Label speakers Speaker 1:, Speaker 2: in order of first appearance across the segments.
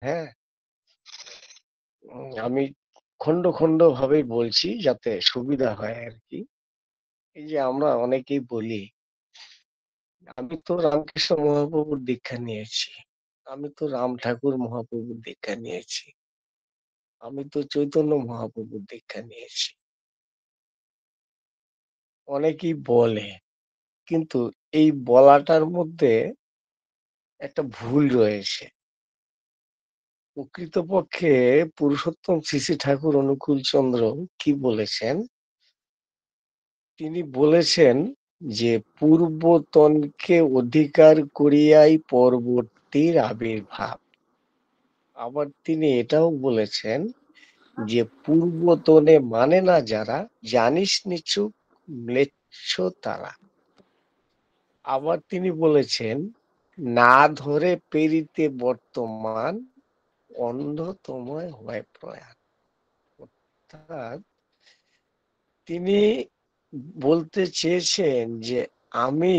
Speaker 1: হ্যাঁ, আমি খন্ড খন্ড ভাবে বলছি যাতে সুবিধা হয় আর কি। এই যে আমরা অনেকেই বলি, আমি তো রামকৃষ্ণ মহাপ্রভুর দীক্ষা নিয়েছি, আমি তো রাম ঠাকুর মহাপ্রভুর দীক্ষা নিয়েছি, আমি তো চৈতন্য মহাপ্রভুর দীক্ষা নিয়েছি, অনেকেই বলে। কিন্তু এই বলাটার মধ্যে একটা ভুল রয়েছে। প্রকৃতপক্ষে পুরুষোত্তম শ্রী শ্রী ঠাকুর অনুকূল চন্দ্র কি বলেছেন? তিনি বলেছেন যে পূর্বতনকে অধিকার করিয়াই পরবর্তীর আবির্ভাব। আবার তিনি এটাও বলেছেন যে পূর্বতনে মানে না যারা, জানিস নিছুক ম্লেচ্ছ তারা। আবার তিনি বলেছেন, না ধরে পেরিতে বর্তমান, অন্ধ তোমায় হয় প্রয়াণ। অর্থাৎ তিনি বলতে চেয়েছেন যে আমি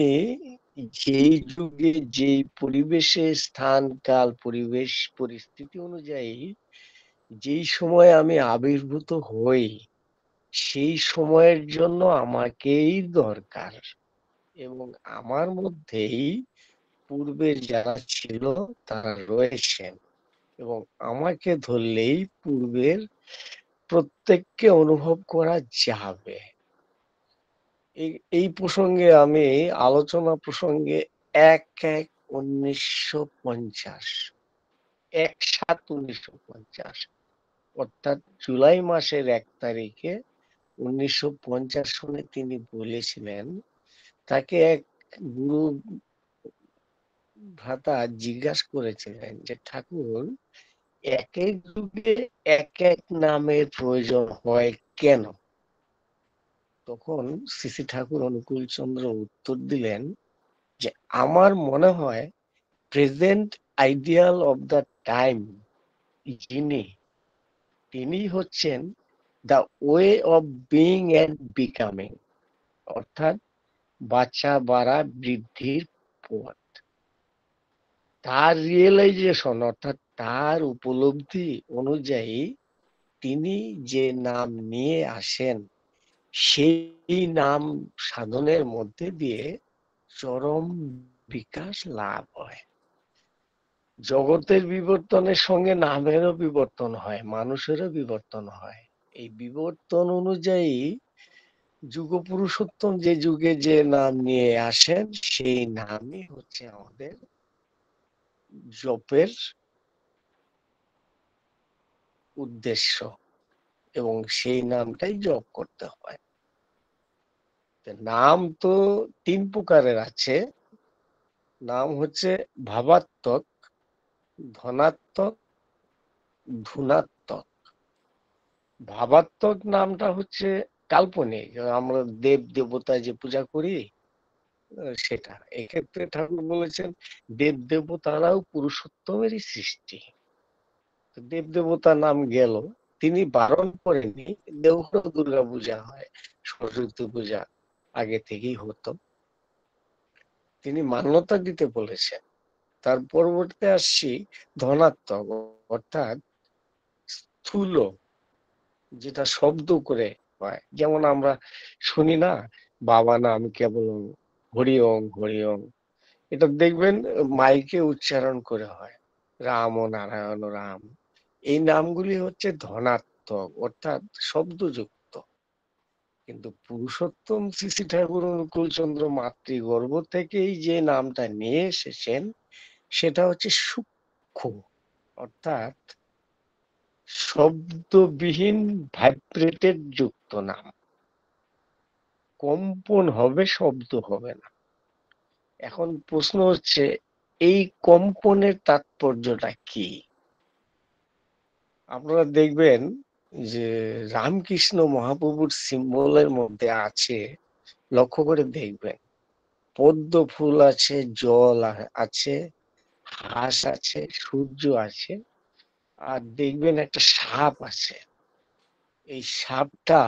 Speaker 1: যেই যুগে যেই পরিবেশে স্থান কাল পরিবেশ পরিস্থিতি অনুযায়ী যেই সময় আমি আবির্ভূত হই, সেই সময়ের জন্য আমাকেই দরকার, এবং আমার মধ্যেই পূর্বের যারা ছিল তারা রয়েছেন, এবং আমাকে ধরলেই পূর্বের প্রত্যেককে অনুভব করা যাবে। এই এই প্রসঙ্গে আমি আলোচনা প্রসঙ্গে ১/১/১৯৫০, ১/৭/১৯৫০, অর্থাৎ জুলাই মাসের ১ তারিখে ১৯৫০ সনে তিনি বলেছিলেন, তাকে এক গুরু ভ্রাতা জিজ্ঞাসা করেছিলেন যে ঠাকুর, এক এক যুগে এক এক নামের প্রয়োজন হয় কেন? তখন শ্রী শ্রী ঠাকুর অনুকূল চন্দ্র উত্তর দিলেন যে আমার মনে হয় present ideal of the time যিনি, তিনি হচ্ছেন the way of being and becoming, অর্থাৎ বাচ্চা বাড়া বৃদ্ধির পথ। তার রিয়েলাইজেশন অর্থাৎ তার উপলব্ধি অনুযায়ী তিনি যে নাম নিয়ে আসেন, সেই নাম সাধনের মধ্যে দিয়ে চরম বিকাশ লাভ হয়। জগতের বিবর্তনের সঙ্গে নামেরও বিবর্তন হয়, মানুষেরও বিবর্তন হয়। এই বিবর্তন অনুযায়ী যুগ পুরুষোত্তম যে যুগে যে নাম নিয়ে আসেন, সেই নামই হচ্ছে আমাদের জপের উদ্দেশ্য, এবং সেই নামটাই জপ করতে হয়। নাম তো ৩ প্রকারের আছে। নাম হচ্ছে ভাবাত্মক, ধনাত্মক, ধুনাত্মক। ভাবাত্মক নামটা হচ্ছে কাল্পনিক, আমরা দেব দেবতা যে পূজা করি, সেটা। এক্ষেত্রে ঠাকুর বলেছেন দেব দেবতারাও পুরুষোত্তমেরই সৃষ্টি। দেব দেবতার নাম গেল, তিনি বারণ করেননি। দেওঘর দুর্গা পূজা হয়, সরস্বতী পূজা আগে থেকেই হতো, তিনি মান্যতা দিতে বলেছেন। তার পরবর্তীতে আসছি ধনাত্মক, অর্থাৎ স্থূল, যেটা শব্দ করে হয়। যেমন আমরা শুনি না, বাবা নাম কেবল হরি ওম হরি ওম, এটা দেখবেন মাইকে উচ্চারণ করে হয়, রাম ও নারায়ণ রাম। এই নামগুলি হচ্ছে ধনাত্মক, অর্থাৎ শব্দযুক্ত। কিন্তু পুরুষোত্তম শ্রী শ্রী ঠাকুর অনুকূল চন্দ্র মাতৃগর্ভ থেকেই যে নামটা নিয়ে এসেছেন, সেটা হচ্ছে সূক্ষ্ম, অর্থাৎ শব্দবিহীন ভাইব্রেটেড যুক্ত নাম। কম্পন হবে, শব্দ হবে না। এখন প্রশ্ন হচ্ছে, এই কম্পনের তাৎপর্যটা কি? আপনারা দেখবেন যে রামকৃষ্ণ মহাপ্রভুর সিম্বলের মধ্যে আছে, লক্ষ্য করে দেখবেন, পদ্ম ফুল আছে, জল আছে, হাঁস আছে, সূর্য আছে, আর দেখবেন একটা সাপ আছে। এই সাপটা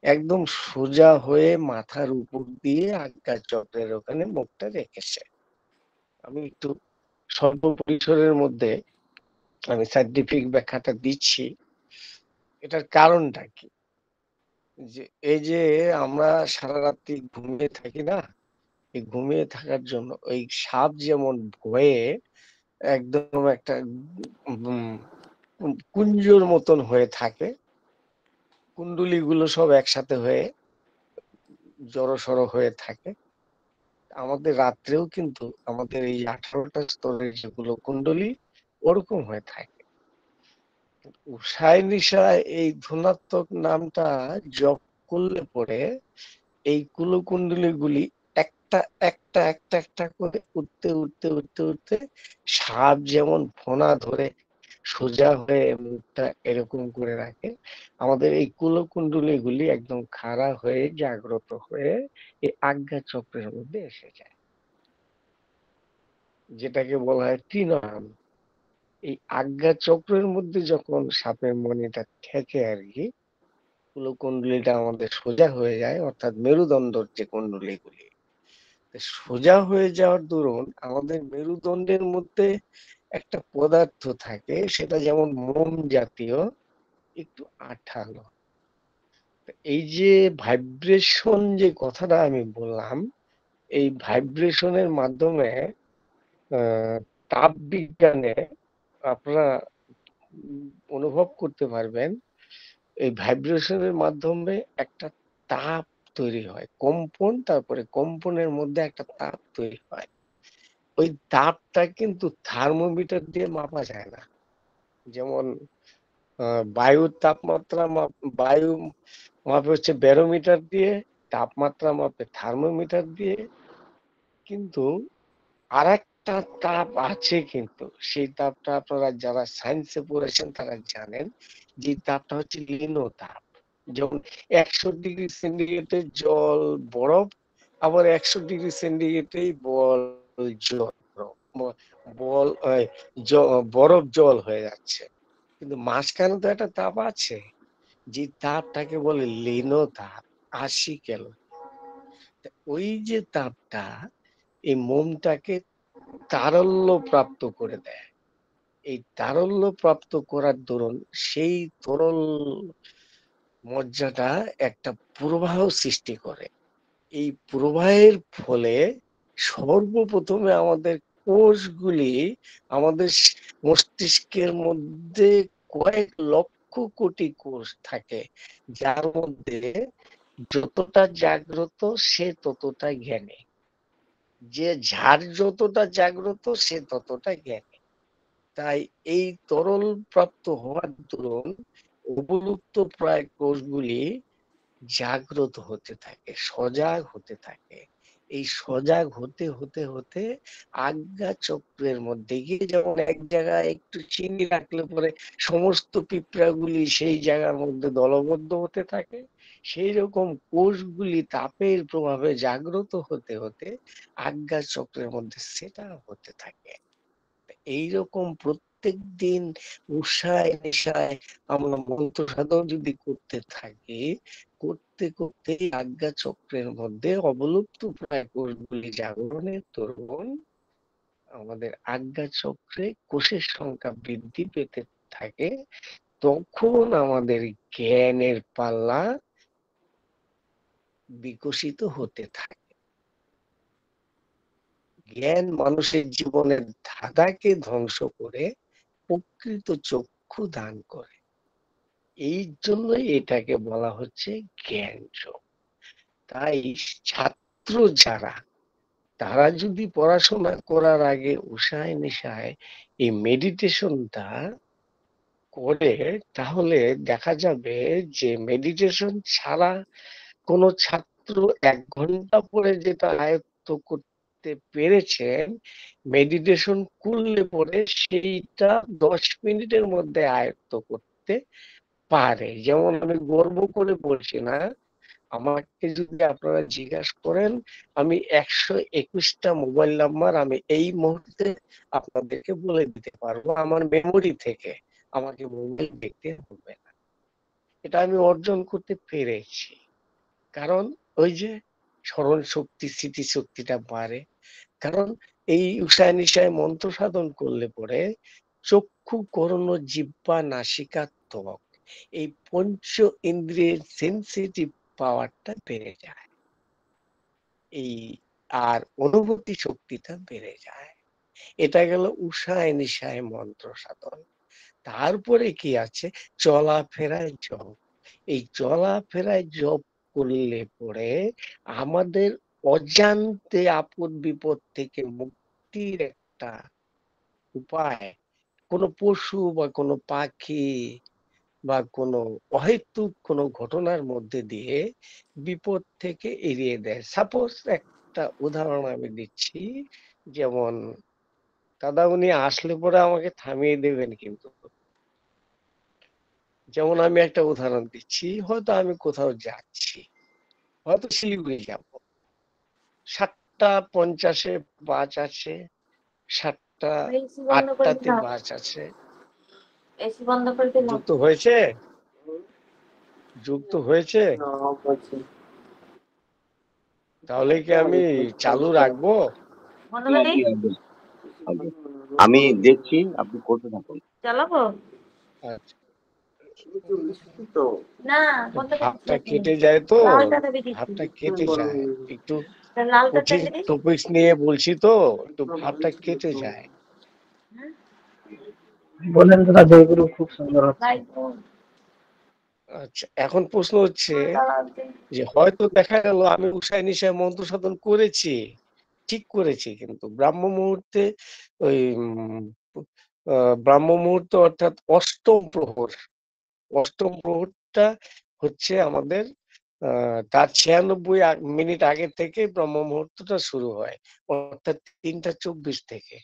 Speaker 1: একদম সোজা হয়ে মাথার উপর দিয়ে আজ্ঞা চক্রের ওখানে মুখটা রেখেছে। আমি একটু স্বল্প পরিসরের মধ্যে আমি সায়েন্টিফিক ব্যাখ্যাটা দিচ্ছি। এটার কারণটা কি? যে এই যে আমরা সারারাত্রি ঘুমিয়ে থাকি না? এই ঘুমিয়ে থাকার জন্য ওই সাপ যেমন ভয়ে একদম একটা উম কুঞ্জর মতন হয়ে থাকে, কুণ্ডলীগুলো সব একসাথে হয়ে জড়সড় হয়ে থাকে। আমাদের রাত্রেও কিন্তু আমাদের এই ১৮ টা স্তরের যেগুলো কুণ্ডলী ওরকম হয়ে থাকে। উষায় নিশায় এই ধনাত্মক নামটা জপ করলে পরে এই কুলকুণ্ডলীগুলি একটা একটা করে উঠতে সাপ যেমন ফণা ধরে সোজা হয়ে মুখটা এরকম করে রাখে, আমাদের এই কুলকুণ্ডলীগুলি একদম খাড়া হয়ে জাগ্রত হয়ে এই আজ্ঞা চক্রের মধ্যে এসে যায়, যেটাকে বলা হয় তৃণায়াম। এই আজ্ঞা চক্রের মধ্যে যখন সাপের মণিটা ঠেকে আর কি, কুলকুণ্ডলীটা আমাদের সোজা হয়ে যায়, অর্থাৎ মেরুদণ্ডর যে কুণ্ডলীগুলি সোজা হয়ে যাওয়ার দরুন আমাদের মেরুদণ্ডের মধ্যে একটা পদার্থ থাকে, সেটা যেমন মোম জাতীয়, একটু আঠালো। এই যে ভাইব্রেশন যে কথাটা আমি বললাম, এই ভাইব্রেশনের মাধ্যমে তাপ বিজ্ঞানে আপনারা অনুভব করতে পারবেন, এই ভাইব্রেশনের মাধ্যমে একটা তাপ তৈরি হয়, কম্পন, তারপরে কম্পনের মধ্যে একটা তাপ তৈরি হয়। ওই তাপটা কিন্তু থার্মোমিটার দিয়ে মাপা যায় না। যেমন বায়ুর তাপমাত্রা বায়ু মাপে হচ্ছে ব্যারোমিটার দিয়ে, তাপমাত্রা মাপে থার্মোমিটার দিয়ে, কিন্তু আরেকটা তাপ আছে, কিন্তু সেই তাপটা আপনারা যারা সায়েন্সে পড়েছেন তারা জানেন, যে তাপটা হচ্ছে লিনো তাপ। যেমন ১০০ ডিগ্রি সেন্টিগ্রেডে জল বরফ, আবার ১০০ ডিগ্রি সেন্টিগ্রেডে বল জল, বল বরফ জল হয়ে যাচ্ছে, কিন্তু মাঝখানে তো একটা তাপ আছে, যে তাপটাকে বলে লিনো তাপ, ৮০ ক্যালোরি। ওই যে তাপটা এই মোমটাকে তারল্য প্রাপ্ত করে দেয়। এই তারল্য প্রাপ্ত করার দরুন সেই তরল মজ্জাটা একটা প্রবাহ সৃষ্টি করে। এই প্রবাহের ফলে সর্বপ্রথমে আমাদের কোষগুলি, আমাদের মস্তিষ্কের মধ্যে কয়েক লক্ষ কোটি কোষ থাকে, যার মধ্যে যতটা জাগ্রত সে ততটা জ্ঞানী, যে যার যতটা জাগ্রত সে ততটা জ্ঞানী। তাই এই তরল প্রাপ্ত হওয়ার দরুন অবলুপ্ত প্রায় কোষগুলি জাগ্রত হতে থাকে, সজাগ হতে থাকে। এই সজাগ হতে হতে হতে আজ্ঞা চক্রের মধ্যে গিয়ে, যেমন এক জায়গায় একটু চিনি রাখলে পরে সমস্ত পিঁপড়াগুলি সেই জায়গার মধ্যে দলবদ্ধ হতে থাকে, সেই রকম কোষগুলি তাপের প্রভাবে জাগ্রত হতে হতে আজ্ঞা চক্রের মধ্যে সেটা হতে থাকে। এইরকম প্রত্যেক দিন উষায় নিশায় আমরা মন্ত্র সাধন যদি করতে থাকি, করতে করতে আজ্ঞা চক্রের মধ্যে অবলুপ্ত প্রায় কোষগুলি জাগরণের দরুন আমাদের আজ্ঞা চক্রে কোষের সংখ্যা বৃদ্ধি পেতে থাকে, তখন আমাদের জ্ঞানের পাল্লা বিকশিত হতে থাকে। জ্ঞান মানুষের জীবনের ধাঁধাকে ধ্বংস করে প্রকৃত চক্ষু দান করে। এই জন্যই এটাকে বলা হচ্ছে জ্ঞান যোগ। তাই ছাত্র যারা, তারা যদি পড়াশোনা করার আগে উষায় নিশায় এই মেডিটেশনটা করে, তাহলে দেখা যাবে যে মেডিটেশন ছাড়া কোনো ছাত্র ১ ঘন্টা পরে যেটা আয়ত্ত করতে পেরেছেন, মেডিটেশন করলে পরে সেইটা ১০ মিনিটের মধ্যে আয়ত্ত করতে পারে। যেমন আমি গর্ব করে বলছি না, আমাকে যদি আপনারা জিজ্ঞাসা করেন, আমি ১২১টা মোবাইল নাম্বার আমি এই মুহূর্তে আপনাদেরকে বলে দিতে পারবো আমার মেমোরি থেকে, আমাকে মোবাইল দেখতে হবে না। এটা আমি অর্জন করতে পেরেছি, কারণ ওই যে স্মরণ শক্তি, স্মৃতিশক্তিটা বাড়ে। কারণ এই উষায় নিশায় মন্ত্র সাধন করলে পরে চক্ষু, কর্ণ, জিহ্বা, নাসিকা, ত্বক, এই পঞ্চ ইন্দ্রিয়ের সেনসিটিভ পাওয়ারটা বেড়ে যায়। এই আর অনুভূতি শক্তিটা বেড়ে যায়। এটা গেল উষায় নিশায় মন্ত্র সাধন। তারপরে কি আছে? চলাফেরায় জপ। এই চলাফেরায় জপ করলে পরে আমাদের অজান্তে আপদ বিপদ থেকে মুক্তির একটা উপায়, কোনো পশু বা কোনো পাখি বা কোনো অহেতুক কোনো ঘটনার মধ্যে দিয়ে বিপদ থেকে এড়িয়ে দেয়। সাপোজ একটা উদাহরণ আমি দিচ্ছি, যেমন দাদা উনি আসলে পরে আমাকে থামিয়ে দেবেন কিন্তু। যেমন আমি একটা উদাহরণ দিচ্ছি, হয়তো আমি কোথাও যাচ্ছি, হয়তো শিলিগুড়ি যাব, 7:50 বাস আছে, সাতটা
Speaker 2: এসি বন্ধ করে
Speaker 1: 8টাতে
Speaker 2: দিলাম,
Speaker 1: বাস আছে।
Speaker 2: এসি বন্ধ করে দিলাম।
Speaker 1: যুক্ত হয়েছে? যুক্ত হয়েছে? তাহলে কি আমি চালু রাখবো?
Speaker 2: বন্ধ করে দিই?
Speaker 3: আমি দেখছি, আপনি করতে থাকুন।
Speaker 2: চালাবো
Speaker 1: আচ্ছা,
Speaker 2: না,
Speaker 1: তো
Speaker 2: বন্ধ করে
Speaker 1: ভাবটা
Speaker 2: দিচ্ছি।
Speaker 1: কেটে যায় তো,
Speaker 2: লালটা দাবি দিচ্ছি,
Speaker 1: ভাবটা কেটে যায় একটু।
Speaker 2: লালটা
Speaker 1: কঠিন
Speaker 2: চালিয়ে দিস।
Speaker 1: টপিকস নিয়ে বলছি তো, একটু ভাবটা কেটে যায়।
Speaker 2: হ্যাঁ?
Speaker 4: বলেন দাদা, জয়গুরু, খুব সুন্দর হচ্ছে।
Speaker 2: ভাই বোন,
Speaker 1: আচ্ছা, এখন প্রশ্ন হচ্ছে
Speaker 2: দাঁড়াতে।
Speaker 1: যে হয়তো দেখা গেল আমি উষায় নিশায় মন্ত্র সাধন করেছি, ঠিক করেছি, কিন্তু ব্রাহ্ম মুহূর্তে ওই ব্রাহ্ম মুহূর্ত অর্থাৎ অষ্টম প্রহর, অষ্টম প্রহরটা হচ্ছে আমাদের তার 96 মিনিট আগে থেকে ব্রহ্ম মুহূর্তটা শুরু হয়, অর্থাৎ 3:24 থেকে।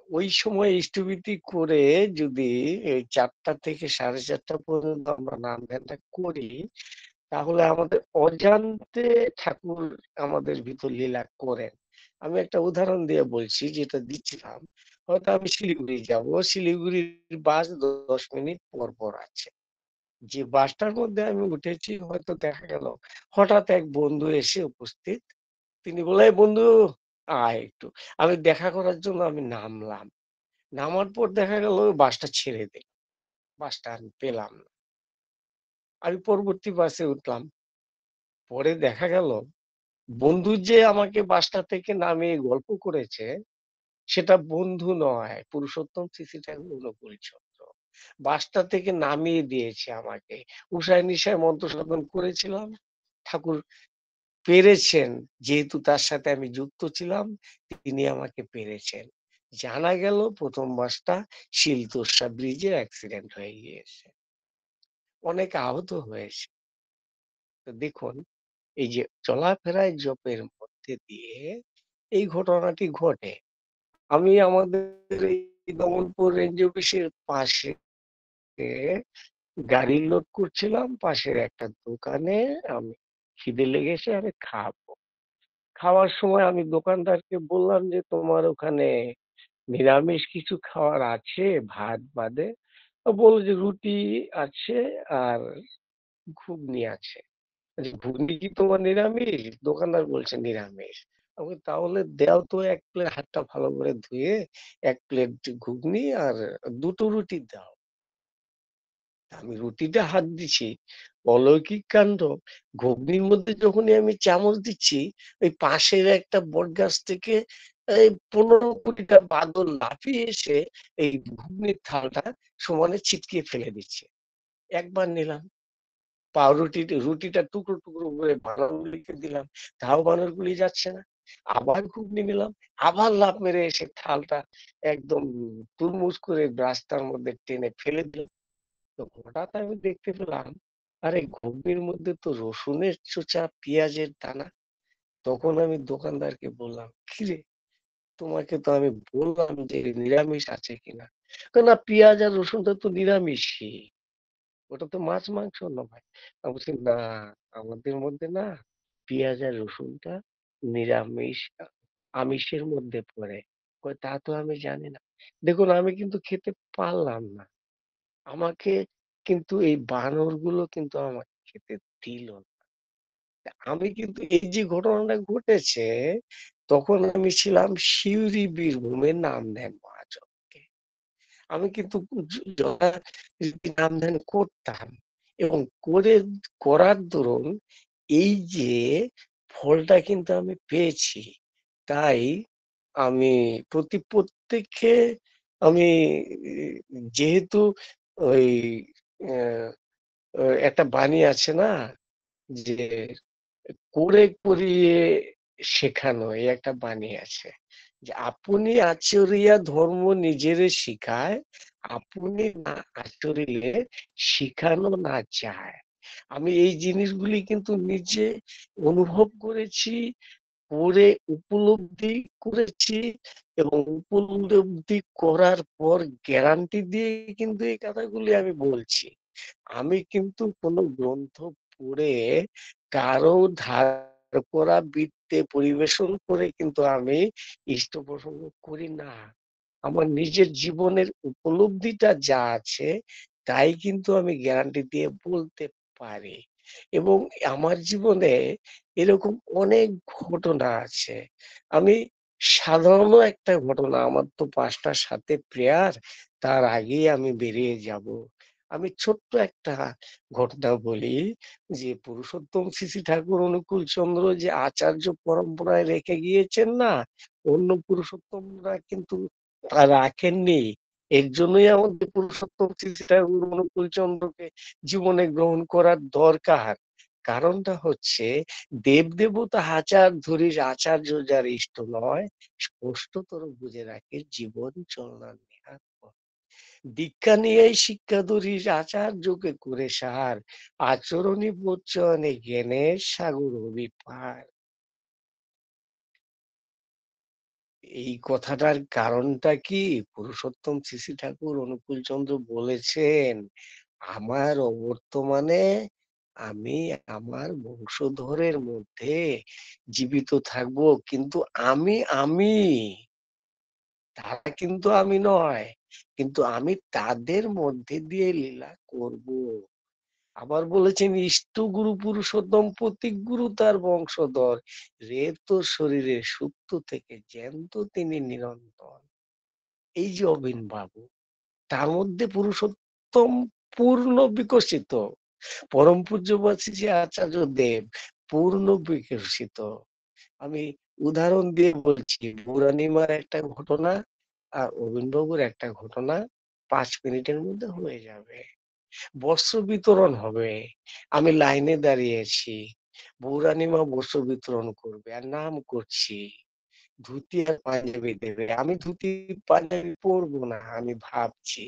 Speaker 1: ওই সময় ইষ্টভীতি করে যদি এই 4টা থেকে 4:30 পর্যন্ত আমরা নাম ধ্যানটা করি, তাহলে আমাদের অজান্তে ঠাকুর আমাদের ভিতর লীলা করেন। আমি একটা উদাহরণ দিয়ে বলছি, যেটা দিচ্ছিলাম, হয়তো আমি শিলিগুড়ি যাব, শিলিগুড়ির বাস 10 মিনিট পর পর আছে। যে বাসটার মধ্যে আমি উঠেছি, হয়তো দেখা গেল হঠাৎ এক বন্ধু এসে উপস্থিত। তিনি বলে, "এই বন্ধু, আয় একটু।" আমি দেখা করার জন্য আমি নামলাম। নামার পর দেখা গেল বাসটা ছেড়ে দিল। বাসটা আমি পেলাম না। আমি পরবর্তী বাসে উঠলাম। পরে দেখা গেল বন্ধু যে আমাকে বাসটা থেকে নামিয়ে গল্প করেছে, সেটা বন্ধু নয়, পুরুষোত্তম শ্রী ঠাকুর অনুকূল চন্দ্র। বাসটা থেকে নামিয়ে দিয়েছে আমাকে। উষায় নিশায় মন্ত্র সাধন করেছিলাম, ঠাকুর পেরেছেন, যেহেতু তার সাথে আমি যুক্ত ছিলাম, তিনি আমাকে পেরেছেন। জানা গেল প্রথম বাসটা শিলতোষা ব্রিজে অ্যাক্সিডেন্ট হয়ে গিয়েছে, অনেক আহত হয়েছে। তো দেখুন, এই যে চলাফেরায় জপের মধ্যে দিয়ে এই ঘটনাটি ঘটে। আমি আমাদের এই দমনপুর রেঞ্জ অফিসের পাশে গাড়ি লোড করছিলাম, পাশের একটা দোকানে আমি খিদে লেগেছে, আমি খাবো। খাওয়ার সময় আমি দোকানদারকে বললাম যে, "তোমার ওখানে নিরামিষ কিছু খাওয়ার আছে ভাত বাদে?" ও বলল যে, "রুটি আছে আর ঘুগনি আছে।" বলছি, "ঘুগনি কি তোমার নিরামিষ?" দোকানদার বলছে, "নিরামিষ।" আমি বলি, "তাহলে দাও তো ১ প্লেট, হাতটা ভালো করে ধুয়ে ১ প্লেট ঘুগনি আর ২ টো রুটি দাও।" আমি রুটিতে হাত দিছি, অলৌকিক কাণ্ড, ঘুগনির মধ্যে যখনই আমি চামচ দিচ্ছি, ওই পাশের একটা বটগাছ থেকে এই ১৫-২০টা বাদর লাফিয়ে এসে এই ঘুগনির থালটা সমানে ছিটকিয়ে ফেলে দিচ্ছে। একবার নিলাম, রুটিটা টুকরো টুকরো করে বানরগুলিকে দিলাম, তাও বানরগুলি যাচ্ছে না। আবার ঘুগনি নিলাম, আবার লাফ মেরে এসে থালটা একদম তুরমুজ করে রাস্তার মধ্যে টেনে ফেলে দিল। তো হঠাৎ আমি দেখতে পেলাম, আরে ঘুগনির মধ্যে তো রসুনের চোচা, পেঁয়াজের দানা। তখন আমি দোকানদারকে বললাম, "কিরে, তোমাকে তো আমি বললাম যে নিরামিষ আছে কিনা?" কয়, "না, পেঁয়াজ আর রসুনটা তো নিরামিষই, ওটা তো মাছ মাংস নয়।" আমি বলছি, "না, আমাদের মধ্যে না পেঁয়াজ আর রসুনটা নিরামিষ, আমিষের মধ্যে পড়ে।" কয়, "তা তো আমি জানি না।" দেখুন, আমি কিন্তু খেতে পারলাম না। আমাকে কিন্তু এই বানরগুলো কিন্তু আমাকে খেতে দিল না। আমি কিন্তু এই যে ঘটনাটা ঘটেছে, তখন আমি ছিলাম সিউড়ি বীরভূমের নামধেন মহাজনকে। আমি কিন্তু যথারীতি নাম ধ্যান করতাম এবং করার দরুন এই যে ফলটা কিন্তু আমি পেয়েছি। তাই আমি প্রত্যেককে আমি যেহেতু ওই আহ, একটা বাণী আছে না, যে করে করিয়ে শেখানো, এই একটা বাণী আছে যে আপনি আচরিয়া ধর্ম নিজেরে শিখায়, আপনি না আচরিলে শিখানো না যায়। আমি এই জিনিসগুলি কিন্তু নিজে অনুভব করেছি, করে উপলব্ধি করেছি এবং উপলব্ধি করার পর গ্যারান্টি দিয়ে কিন্তু এই কথাগুলি আমি বলছি। আমি কিন্তু কোনো গ্রন্থ পড়ে কারো ধার করা বৃত্তে পরিবেশন করে কিন্তু আমি ইষ্ট প্রসঙ্গ করি না। আমার নিজের জীবনের উপলব্ধিটা যা আছে তাই কিন্তু আমি গ্যারান্টি দিয়ে বলতে পারি। এবং আমার জীবনে এরকম অনেক ঘটনা আছে। আমি সাধারণ একটা ঘটনা, আমার তো ৫টার সাথে প্রেয়ার, তার আগেই আমি বেরিয়ে যাব। আমি ছোট্ট একটা ঘটনা বলি, যে পুরুষোত্তম শ্রী ঠাকুর অনুকূল চন্দ্র যে আচার্য পরম্পরায় রেখে গিয়েছেন না, অন্য পুরুষোত্তমরা কিন্তু তা রাখেননি। এর জন্যই আমাদের পুরুষোত্তম শ্রী ঠাকুর অনুকূল চন্দ্রকে জীবনে গ্রহণ করার দরকার। কারণটা হচ্ছে, দেব দেবতা আচার ধরিস আচার্য যার ইষ্ট নয়, স্পষ্টতর বুঝে রাখে জীবন চলনা নেহাত পথ। দীক্ষা নিয়েই শিক্ষা ধরিস আচার্যকে করে সার, আচরণী বোধচয়নে জ্ঞানের সাগর হবি পার। এই কথাটার কারণটা কি? পুরুষোত্তম শ্রী ঠাকুর অনুকূল চন্দ্র বলেছেন, আমার অবর্তমানে আমি আমার বংশধরের মধ্যে জীবিত থাকবো, কিন্তু আমি তারা কিন্তু আমি নয়, কিন্তু আমি তাদের মধ্যে দিয়ে লীলা করব। আবার বলেছেন, ইষ্ট গুরু পুরুষোত্তম প্রতীক গুরু তার বংশধর, রে তো শরীরে সুপ্ত থেকে জ্যান্ত তিনি নিরন্তর। এই যে অবিন বাবু, তার মধ্যে পুরুষোত্তম পূর্ণ বিকশিত, পরম পূজ্যপাদ শ্রী আচার্য দেব পূর্ণ বিকশিত। আমি উদাহরণ দিয়ে বলছি, বুড়ানিমার একটা ঘটনা আর অবিনবাবুর একটা ঘটনা 5 মিনিটের মধ্যে হয়ে যাবে। বস্ত্র বিতরণ হবে, আমি লাইনে দাঁড়িয়েছি, বৌরানিমা বস্ত্র বিতরণ করবে আর নাম করছি, ধুতি আর পাঞ্জাবি দেবে। আমি ধুতি পাঞ্জাবি পরবো না, আমি ভাবছি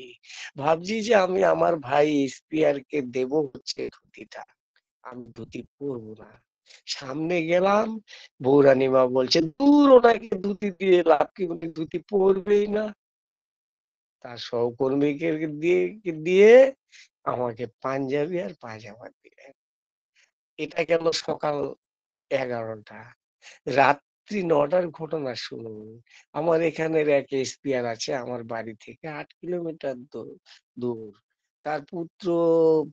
Speaker 1: যে আমি আমার ভাই এসপিআর কে দেব হচ্ছে ধুতিটা, আমি ধুতি পরবো না। সামনে গেলাম, বৌরানিমা বলছে, দূর, ওনাকে ধুতি দিয়ে লাভ কি, উনি ধুতি পরবেই না। তার সহকর্মীকে দিয়ে দিয়ে আমাকে পাঞ্জাবি আর পায়জামা দিলেন। এটা গেল সকাল 11টা। রাত্রি 9টার ঘটনা শুনুন। আমার এখানের এক এসপিআর আছে, আমার বাড়ি থেকে 8 কিলোমিটার দূর। তার পুত্র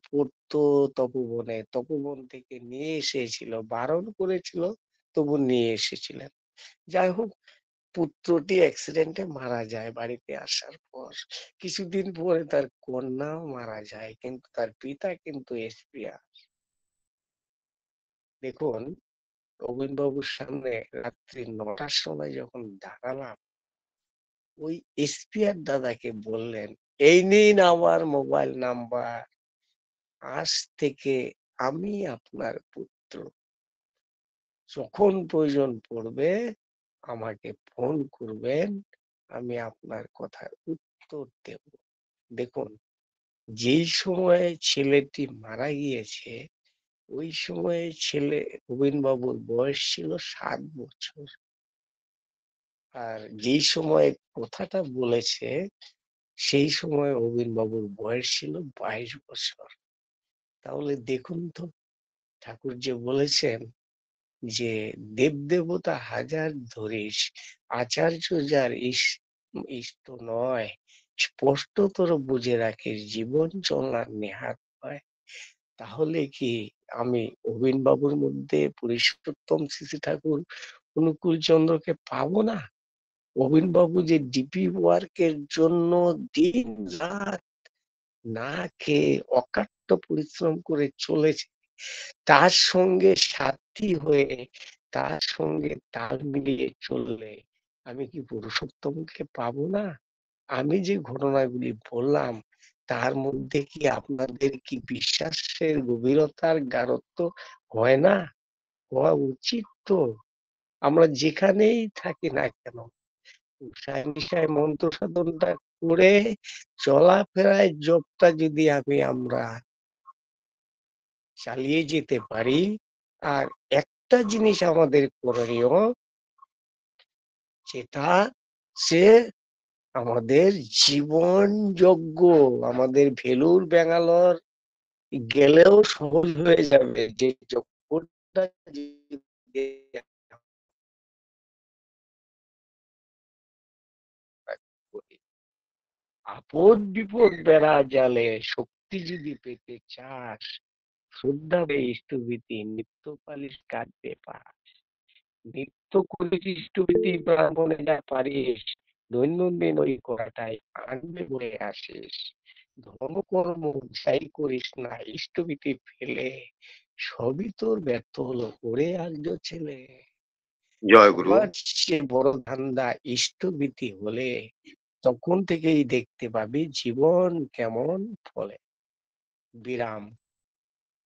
Speaker 1: পড়তো তপোবনে, তপোবন থেকে নিয়ে এসেছিল, বারণ করেছিল তবু নিয়ে এসেছিলেন। যাই হোক, পুত্রটি অ্যাক্সিডেন্টে মারা যায় বাড়িতে আসার পর। কিছুদিন পরে তার কন্যাও মারা যায়, কিন্তু তার পিতা কিন্তু এসপিআর। দেখুন, রবীন বাবুর সামনে রাত্রি 9টার সময় যখন দাঁড়ালাম, ওই এসপিআর দাদাকে বললেন, এই নিন আমার মোবাইল নাম্বার, আজ থেকে আমি আপনার পুত্র, যখন প্রয়োজন পড়বে আমাকে ফোন করবেন, আমি আপনার কথার উত্তর দেব। দেখুন, যেই সময়ে ছেলেটি মারা গিয়েছে, ওই সময়ে রবীন বাবুর বয়স ছিল 7 বছর। আর যেই সময়ে কথাটা বলেছে, সেই সময় অবিন বাবুর বয়স ছিল 22 বছর। তাহলে দেখুন তো, ঠাকুর যে বলেছেন যে দেব দেবতা হাজার ধরিস, আচার্য যার ইষ্ট নয়, স্পষ্টতর বুঝে রাখিস জীবন চলার নেহাত হয়। তাহলে কি আমি অবিন বাবুর মধ্যে পুরুষোত্তম শ্রী ঠাকুর অনুকূল চন্দ্রকে পাবো না? অবিনবাবু যে ডিপি ওয়ার্কের জন্য দিন রাত না খেয়ে অকাট্য পরিশ্রম করে চলেছে, তার সঙ্গে সাথী হয়ে তার সঙ্গে তাল মিলিয়ে চললে আমি কি পুরুষোত্তমকে পাবো না? আমি যে ঘটনাগুলি বললাম তার মধ্যে কি আপনাদের কি বিশ্বাসের গভীরতার গাঢ়ত্ব হয় না? হওয়া উচিত তো। আমরা যেখানেই থাকি না কেন, উষায় নিশায় মন্ত্র সাধনটা করে চলাফেরায় জবটা যদি আমরা চালিয়ে যেতে পারি, আর একটা জিনিস আমাদের করণীয়, যেটা সে আমাদের জীবনযোগ্য, আমাদের ভেলুর ব্যাঙ্গালোর গেলেও সহজ হয়ে যাবে যে যোগ্যটা যদি আমরা করি। আপদ বিপদ বেড়া জালে শক্তি যদি পেতে চাস, শ্রদ্ধা বে ইষ্টভীতি নিত্য পালিশ কাটবে পাস। নিত্য করিস ইষ্টভীতি ব্রাহ্মণে যা পারিস, দৈনন্দিন ওই করাটাই আনবে বলে আসিস। ধর্মকর্ম যাই করিস না ইষ্টভীতি ফেলে, সবই তোর ব্যর্থ হলো করে আর্য ছেলে।
Speaker 3: জয় গুরু।
Speaker 1: আমার সে বড় ধান্দা ইষ্টভীতি হলে, তখন থেকেই দেখতে পাবি জীবন কেমন ফলে। বিরাম।